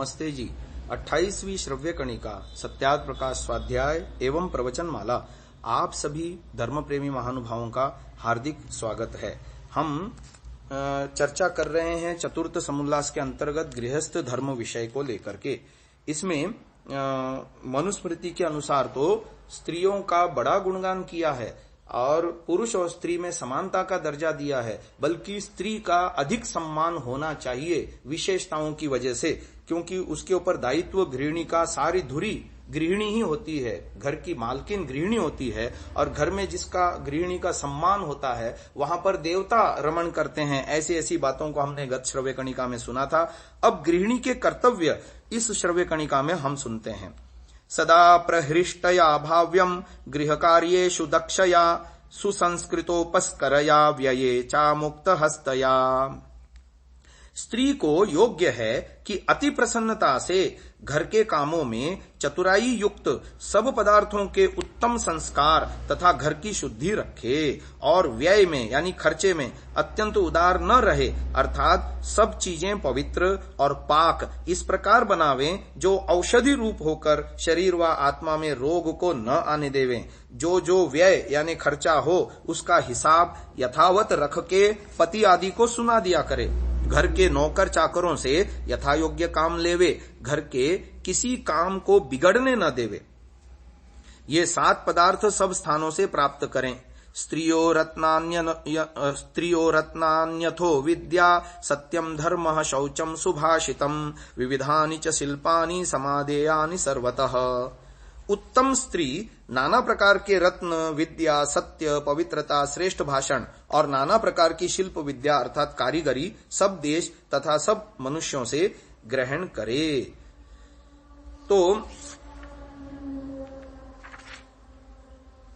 नमस्ते जी। 28वीं श्रव्य कणिका सत्यार्थ प्रकाश स्वाध्याय एवं प्रवचन माला आप सभी धर्म प्रेमी महानुभावों का हार्दिक स्वागत है। हम चर्चा कर रहे हैं चतुर्थ समुल्लास के अंतर्गत गृहस्थ धर्म विषय को लेकर के। इसमें मनुस्मृति के अनुसार तो स्त्रियों का बड़ा गुणगान किया है और पुरुष और स्त्री में समानता का दर्जा दिया है, बल्कि स्त्री का अधिक सम्मान होना चाहिए विशेषताओं की वजह से, क्योंकि उसके ऊपर दायित्व गृहिणी का सारी धुरी गृहिणी ही होती है, घर की मालकिन गृहिणी होती है। और घर में जिसका गृहिणी का सम्मान होता है वहां पर देवता रमण करते हैं। ऐसी ऐसी बातों को हमने गत श्रव्य कणिका में सुना था। अब गृहिणी के कर्तव्य इस श्रव्य कणिका में हम सुनते हैं। सदा प्रहृष्टया भाव्यम गृह कार्येषु दक्षया सुसंस्कृतोपस्करया व्यये चामुक्त हस्तया। स्त्री को योग्य है कि अति प्रसन्नता से घर के कामों में चतुराई युक्त सब पदार्थों के उत्तम संस्कार तथा घर की शुद्धि रखे और व्यय में यानी खर्चे में अत्यंत उदार न रहे, अर्थात सब चीजें पवित्र और पाक इस प्रकार बनावें जो औषधि रूप होकर शरीर व आत्मा में रोग को न आने देवें। जो व्यय यानी खर्चा हो उसका हिसाब यथावत रख के पति आदि को सुना दिया करे। घर के नौकर चाकरों से यथायोग्य काम लेवे, घर के किसी काम को बिगड़ने न देवे। ये 7 पदार्थ सब स्थानों से प्राप्त करें। स्त्रियो रत्नान्यथो विद्या सत्यम धर्म शौचम सुभाषितम विविधानि च शिल्पानि समादेयानि सर्वतः। उत्तम स्त्री नाना प्रकार के रत्न, विद्या, सत्य, पवित्रता, श्रेष्ठ भाषण और नाना प्रकार की शिल्प विद्या अर्थात कारीगरी सब देश तथा सब मनुष्यों से ग्रहण करे। तो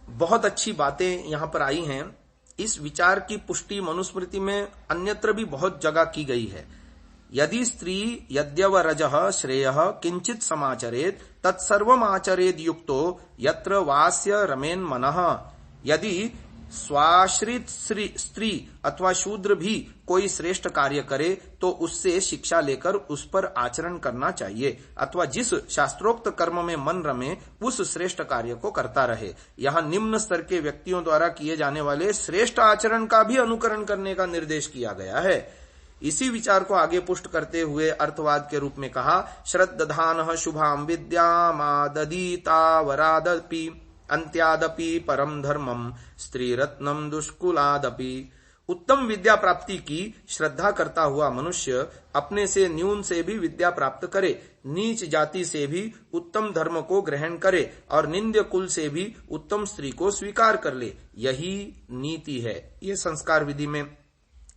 बहुत अच्छी बातें यहां पर आई हैं। इस विचार की पुष्टि मनुस्मृति में अन्यत्र भी बहुत जगह की गई है। यदि स्त्री यद्यवरजः श्रेयः किंचित समाचरेत तत्सर्वम् आचरेद युक्तो यत्र वास्य रमेन मनः। यदि स्वाश्रित स्त्री अथवा शूद्र भी कोई श्रेष्ठ कार्य करे तो उससे शिक्षा लेकर उस पर आचरण करना चाहिए, अथवा जिस शास्त्रोक्त कर्म में मन रमे उस श्रेष्ठ कार्य को करता रहे। यहाँ निम्न स्तर के व्यक्तियों द्वारा किए जाने वाले श्रेष्ठ आचरण का भी अनुकरण करने का निर्देश किया गया है। इसी विचार को आगे पुष्ट करते हुए अर्थवाद के रूप में कहा, श्रद्धानः शुभाम विद्यामाददीता वरादपि अंत्यादपि परम धर्मम स्त्री रत्नम दुष्कुलादपि। उत्तम विद्या प्राप्ति की श्रद्धा करता हुआ मनुष्य अपने से न्यून से भी विद्या प्राप्त करे, नीच जाति से भी उत्तम धर्म को ग्रहण करे और निंद्य कुल से भी उत्तम स्त्री को स्वीकार कर ले। यही नीति है। ये संस्कार विधि में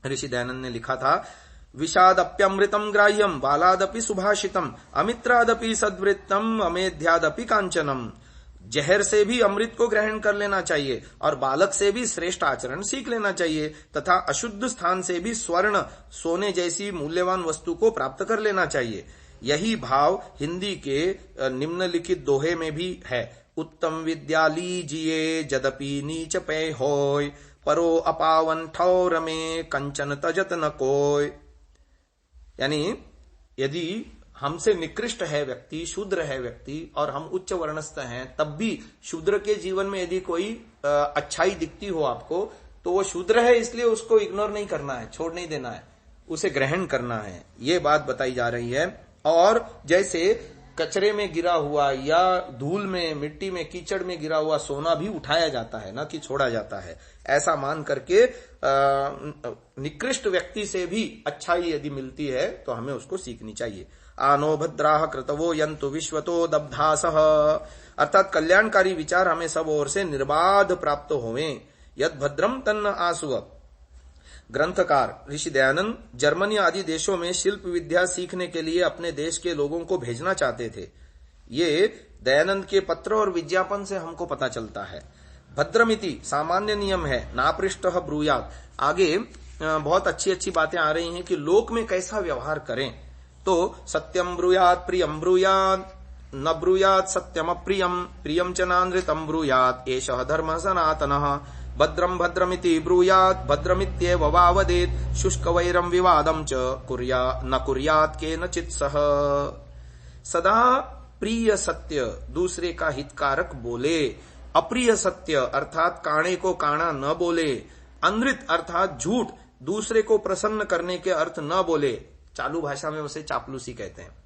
ऋषि दयानंद ने लिखा था। विषादप्यमृतम ग्राह्यम बालादपि सुभाषितम अमित्रादपि सद्वृत्तम अमेध्यादपि कांचनम। जहर से भी अमृत को ग्रहण कर लेना चाहिए और बालक से भी श्रेष्ठ आचरण सीख लेना चाहिए तथा अशुद्ध स्थान से भी स्वर्ण सोने जैसी मूल्यवान वस्तु को प्राप्त कर लेना चाहिए। यही भाव हिंदी के निम्नलिखित दोहे में भी है। उत्तम विद्या लीजिए जदपि नीच पे होय परो अपावन ठौर में कंचन तजत न कोय। यानी यदि हमसे निकृष्ट है व्यक्ति, शूद्र है व्यक्ति और हम उच्च वर्णस्थ हैं, तब भी शूद्र के जीवन में यदि कोई अच्छाई दिखती हो आपको तो वो शूद्र है, इसलिए उसको इग्नोर नहीं करना है, छोड़ नहीं देना है, उसे ग्रहण करना है। ये बात बताई जा रही है। और जैसे कचरे में गिरा हुआ या धूल में, मिट्टी में, कीचड़ में गिरा हुआ सोना भी उठाया जाता है, न कि छोड़ा जाता है। ऐसा मान करके निकृष्ट व्यक्ति से भी अच्छाई यदि मिलती है तो हमें उसको सीखनी चाहिए। आनो भद्राः कृतवो यन्तु विश्वतो दब्धासः। अर्थात कल्याणकारी विचार हमें सब ओर से निर्बाध प्राप्त होवें। यद भद्रम तन्न आसुव। ग्रंथकार ऋषि दयानंद जर्मनी आदि देशों में शिल्प विद्या सीखने के लिए अपने देश के लोगों को भेजना चाहते थे। ये दयानंद के पत्र और विज्ञापन से हमको पता चलता है। भद्रमिति सामान्य नियम है, नापृष्टः ब्रूयात्। आगे बहुत अच्छी अच्छी बातें आ रही हैं कि लोक में कैसा व्यवहार करें। तो सत्यम ब्रूयात् प्रियम ब्रूयात् न ब्रूयात् सत्यम अप्रियम प्रियम च नानृतम ब्रूयात् एषः धर्मः सनातनः। भद्रम भद्रमिति ब्रूयात् भद्रमित्येव वा वदेत् शुष्क वैरम विवादम च न कुर्यात् केनचित् सह। सदा प्रिय सत्य, दूसरे का हितकारक बोले। अप्रिय सत्य अर्थात काणे को काणा न बोले। अनृत अर्थात झूठ, दूसरे को प्रसन्न करने के अर्थ न बोले। चालू भाषा में उसे चापलूसी कहते हैं।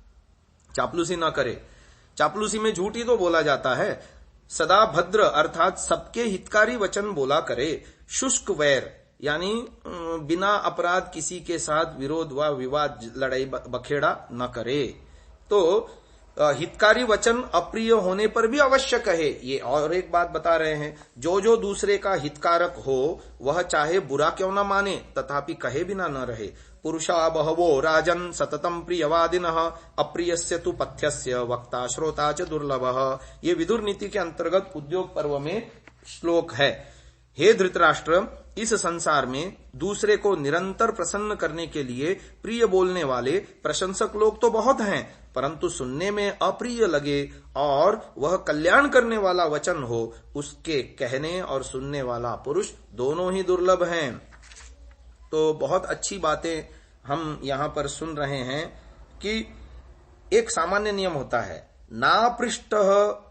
चापलूसी न करे, चापलूसी में झूठ ही तो बोला जाता है। सदा भद्र अर्थात सबके हितकारी वचन बोला करे। शुष्क वैर यानी बिना अपराध किसी के साथ विरोध व विवाद, लड़ाई बखेड़ा न करे। तो हितकारी वचन अप्रिय होने पर भी अवश्य कहे। ये और एक बात बता रहे हैं, जो जो दूसरे का हितकारक हो वह चाहे बुरा क्यों न माने तथापि कहे बिना न रहे। पुरुषा बहवो राजन सततम प्रियवादिनः अप्रियस्य तु पथ्यस्य वक्ता श्रोता च दुर्लभः। ये विदुर नीति के अंतर्गत उद्योग पर्व में श्लोक है। हे धृतराष्ट्र, इस संसार में दूसरे को निरंतर प्रसन्न करने के लिए प्रिय बोलने वाले प्रशंसक लोग तो बहुत हैं, परंतु सुनने में अप्रिय लगे और वह कल्याण करने वाला वचन हो, उसके कहने और सुनने वाला पुरुष दोनों ही दुर्लभ हैं। तो बहुत अच्छी बातें हम यहां पर सुन रहे हैं कि एक सामान्य नियम होता है, ना पृष्ठः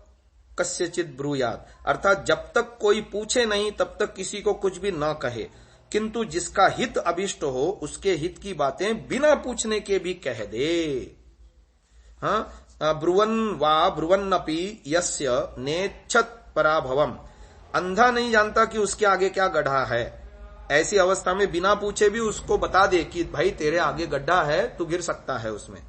कस्यचित ब्रूयात, अर्थात जब तक कोई पूछे नहीं तब तक किसी को कुछ भी न कहे, किंतु जिसका हित अभिष्ट हो उसके हित की बातें बिना पूछने के भी कह दे। ब्रुवन वा ब्रुवन्नपि यस्य नेच्छत पराभवम, अंधा नहीं जानता कि उसके आगे क्या गड्ढा है। ऐसी अवस्था में बिना पूछे भी उसको बता दे कि भाई तेरे आगे गड्ढा है, तू गिर सकता है उसमें।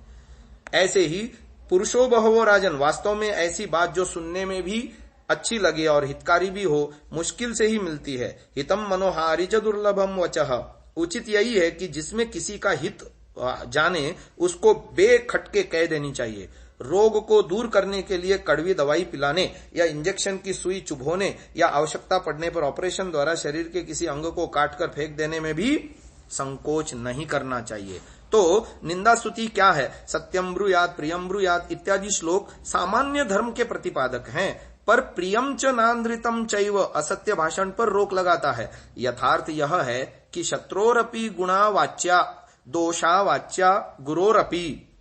ऐसे ही पुरुषो बहवो राजन, वास्तव में ऐसी बात जो सुनने में भी अच्छी लगे और हितकारी भी हो, मुश्किल से ही मिलती है। हितम मनोहारी च दुर्लभम वचः, उचित यही है कि जिसमें किसी का हित जाने उसको बेखटके कह देनी चाहिए। रोग को दूर करने के लिए कड़वी दवाई पिलाने या इंजेक्शन की सुई चुभोने या आवश्यकता पड़ने पर ऑपरेशन द्वारा शरीर के किसी अंग को काटकर फेंक देने में भी संकोच नहीं करना चाहिए। तो निंदा स्तुति क्या है? सत्यम ब्रूयात, प्रियम ब्रूयात इत्यादि श्लोक सामान्य धर्म के प्रतिपादक हैं, पर प्रियम च नान्द्रितम चैव असत्य भाषण पर रोक लगाता है। यथार्थ यह है कि शत्रोरपि गुणा वाच्या दोषा वाच्या गुरोरपि,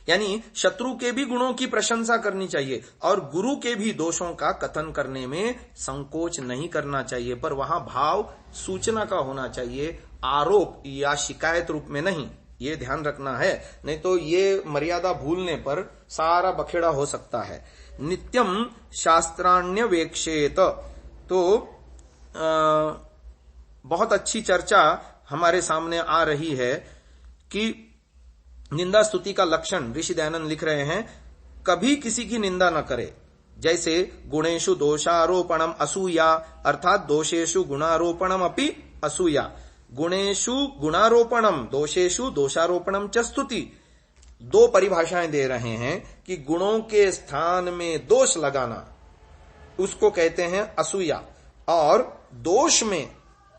यानी शत्रु के भी गुणों की प्रशंसा करनी चाहिए और गुरु के भी दोषों का कथन करने में संकोच नहीं करना चाहिए, पर वहां भाव सूचना का होना चाहिए, आरोप या शिकायत रूप में नहीं। ये ध्यान रखना है, नहीं तो ये मर्यादा भूलने पर सारा बखेड़ा हो सकता है। नित्यम शास्त्राण्यवेक्षेत, तो बहुत अच्छी चर्चा हमारे सामने आ रही है कि निंदा स्तुति का लक्षण ऋषि दयानंद लिख रहे हैं, कभी किसी की निंदा न करे। जैसे गुणेषु दोषारोपणम असूया, अर्थात दोषेषु गुणारोपणम अपि असूया। गुणेषु गुणारोपणम, दोषेषु दोषारोपणम च स्तुति। दो परिभाषाएं दे रहे हैं कि गुणों के स्थान में दोष लगाना उसको कहते हैं असूया, और दोष में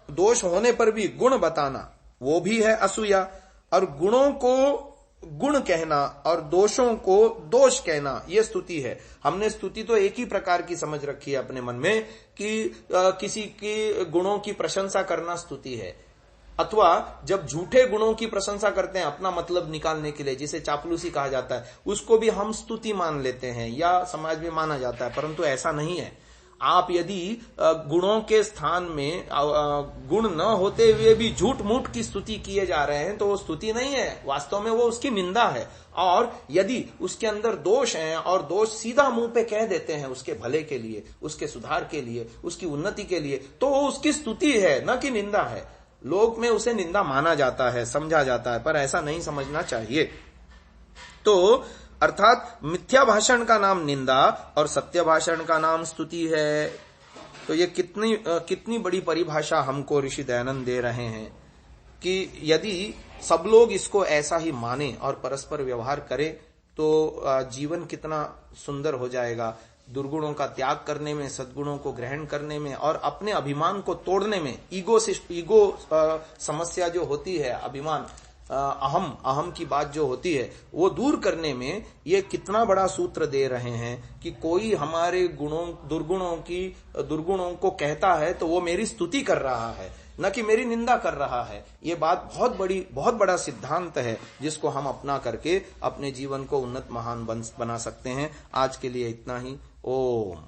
दोष होने पर भी गुण बताना वो भी है असूया। और गुणों को गुण कहना और दोषों को दोष कहना ये स्तुति है। हमने स्तुति तो एक ही प्रकार की समझ रखी है अपने मन में कि किसी के गुणों की प्रशंसा करना स्तुति है, अथवा जब झूठे गुणों की प्रशंसा करते हैं अपना मतलब निकालने के लिए, जिसे चापलूसी कहा जाता है, उसको भी हम स्तुति मान लेते हैं या समाज में माना जाता है, परंतु ऐसा नहीं है। आप यदि गुणों के स्थान में गुण न होते हुए भी झूठ मूठ की स्तुति किए जा रहे हैं तो वो स्तुति नहीं है, वास्तव में वो उसकी निंदा है। और यदि उसके अंदर दोष हैं और दोष सीधा मुंह पे कह देते हैं उसके भले के लिए, उसके सुधार के लिए, उसकी उन्नति के लिए, तो वो उसकी स्तुति है, न कि निंदा है। लोक में उसे निंदा माना जाता है, समझा जाता है, पर ऐसा नहीं समझना चाहिए। तो अर्थात मिथ्या भाषण का नाम निंदा और सत्य भाषण का नाम स्तुति है। तो ये कितनी बड़ी परिभाषा हमको ऋषि दयानंद दे रहे हैं कि यदि सब लोग इसको ऐसा ही माने और परस्पर व्यवहार करें तो जीवन कितना सुंदर हो जाएगा। दुर्गुणों का त्याग करने में, सद्गुणों को ग्रहण करने में और अपने अभिमान को तोड़ने में, ईगो समस्या जो होती है, अभिमान, अहम की बात जो होती है, वो दूर करने में ये कितना बड़ा सूत्र दे रहे हैं कि कोई हमारे दुर्गुणों को कहता है तो वो मेरी स्तुति कर रहा है। न कि मेरी निंदा कर रहा है। ये बात बहुत बड़ा सिद्धांत है जिसको हम अपना करके अपने जीवन को उन्नत महान बना सकते हैं। आज के लिए इतना ही। ओम।